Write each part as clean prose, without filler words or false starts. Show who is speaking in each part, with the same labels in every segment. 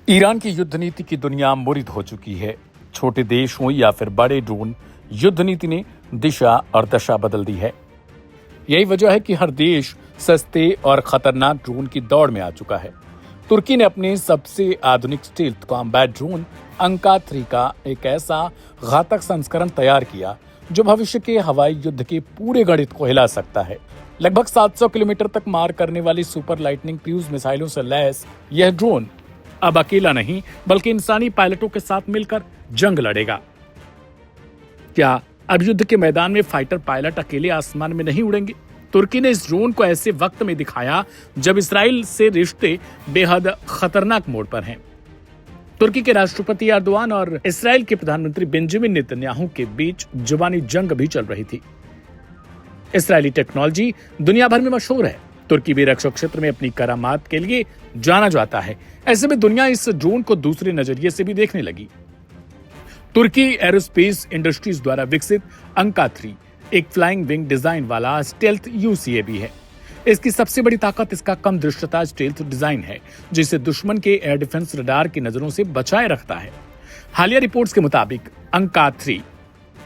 Speaker 1: Iran की युद्ध नीति की दुनिया मुरिद हो चुकी है। छोटे देश हों या फिर बड़े ड्रोन, युद्ध नीति ने दिशा और दशा बदल दी है। यही वजह है कि हर देश सस्ते और खतरनाक ड्रोन की दौड़ में आ चुका है। तुर्की ने अपने सबसे आधुनिक स्टील्थ कॉम्बैट ड्रोन अंका 3 का एक ऐसा घातक संस्करण तैयार किया जो भविष्य के हवाई युद्ध के पूरे गणित को हिला सकता है। लगभग 700 किलोमीटर तक मार करने वाली सुपर लाइटनिंग क्रूज मिसाइलों से लैस यह ड्रोन अब अकेला नहीं बल्कि इंसानी पायलटों के साथ मिलकर जंग लड़ेगा। क्या अब युद्ध के मैदान में फाइटर पायलट अकेले आसमान में नहीं उड़ेंगे? तुर्की ने इस ड्रोन को ऐसे वक्त में दिखाया जब इसराइल से रिश्ते बेहद खतरनाक मोड़ पर हैं। तुर्की के राष्ट्रपति एर्दोआन और इसराइल के प्रधानमंत्री बेंजामिन नेतन्याहू के बीच जुबानी जंग भी चल रही थी। इसराइली टेक्नोलॉजी दुनिया भर में मशहूर है। तुर्की भी रक्षा क्षेत्र में अपनी करामात के लिए जाना जाता है। ऐसे में दुनिया इस ड्रोन को दूसरे नजरिए से भी देखने लगी। तुर्की एरोस्पेस इंडस्ट्रीज द्वारा विकसित अंका 3 एक फ्लाइंग विंग डिजाइन वाला स्टेल्थ यूसीएवी है। इसकी सबसे बड़ी ताकत इसका कम दृश्यता स्टेल्थ डिजाइन है, जिसे दुश्मन के एयर डिफेंस रडार की नजरों से बचाए रखता है। हालिया रिपोर्ट्स के मुताबिक अंका 3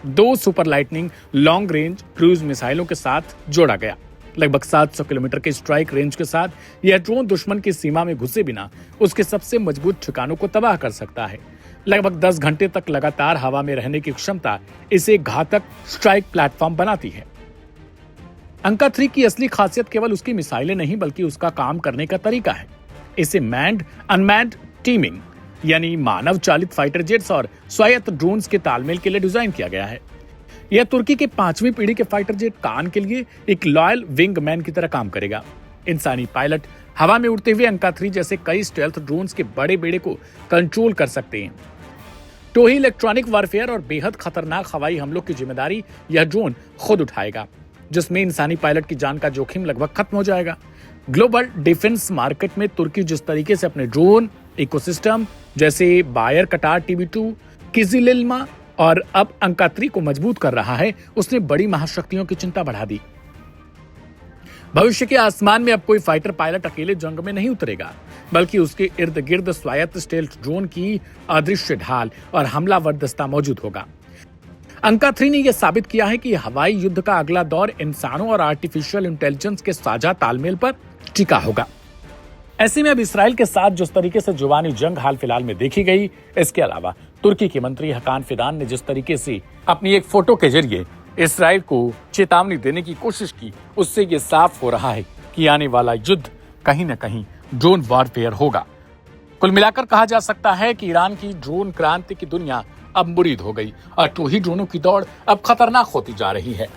Speaker 1: 2 super lightning long range cruise मिसाइलों के साथ जोड़ा गया। लगभग 700 किलोमीटर के स्ट्राइक रेंज के साथ यह ड्रोन दुश्मन की सीमा में घुसे बिना उसके सबसे मजबूत ठिकानों को तबाह कर सकता है। लगभग 10 घंटे तक लगातार हवा में रहने की क्षमता इसे घातक स्ट्राइक प्लेटफॉर्म बनाती है। अंका 3 की असली खासियत केवल उसकी मिसाइलें नहीं बल्कि उसका काम करने का तरीका है। इसे मैन्ड अनमैन्ड टीमिंग यानी मानव चालित फाइटर जेट्स और स्वायत्त ड्रोन्स के तालमेल के लिए डिजाइन किया गया है। यह तुर्की के 5वीं पीढ़ी के फाइटर जेट कान के लिए एक लॉयल विंग मैन की तरह काम करेगा। इंसानी पायलट हवा में उड़ते हुए अंका 3 जैसे कई स्टेल्थ ड्रोन्स के बड़े बेड़े को कंट्रोल कर सकते हैं। तो ही इलेक्ट्रॉनिक वारफेयर और बेहद खतरनाक हवाई हमलों की जिम्मेदारी यह ड्रोन खुद उठाएगा, जिसमें इंसानी पायलट की जान का जोखिम लगभग खत्म हो जाएगा। ग्लोबल डिफेंस मार्केट में तुर्की जिस तरीके से अपने ड्रोन इकोसिस्टम जैसे बायर कटार TB2 किजिलिल्मा और अब अंका 3 को मजबूत कर रहा है, उसने बड़ी महाशक्तियों की चिंता बढ़ा दी। भविष्य के आसमान में अब कोई फाइटर पायलट अकेले जंग में नहीं उतरेगा, बल्कि उसके इर्द गिर्द स्वायत्त स्टेल्थ ड्रोन की अदृश्य ढाल और हमलावर दस्ता मौजूद होगा। अंका 3 ने यह साबित किया है कि हवाई युद्ध का अगला दौर इंसानों और आर्टिफिशियल इंटेलिजेंस के साझा तालमेल पर टिका होगा। ऐसे में अब इसराइल के साथ जिस तरीके से जुबानी जंग हाल फिलहाल में देखी गई, इसके अलावा तुर्की के मंत्री हकान फिदान ने जिस तरीके से अपनी एक फोटो के जरिए इसराइल को चेतावनी देने की कोशिश की, उससे ये साफ हो रहा है कि आने वाला युद्ध कहीं न कहीं ड्रोन वॉरफेयर होगा। कुल मिलाकर कहा जा सकता है कि ईरान की ड्रोन क्रांति की दुनिया अब मुरीद हो गई और टू ही ड्रोनों की दौड़ अब खतरनाक होती जा रही है।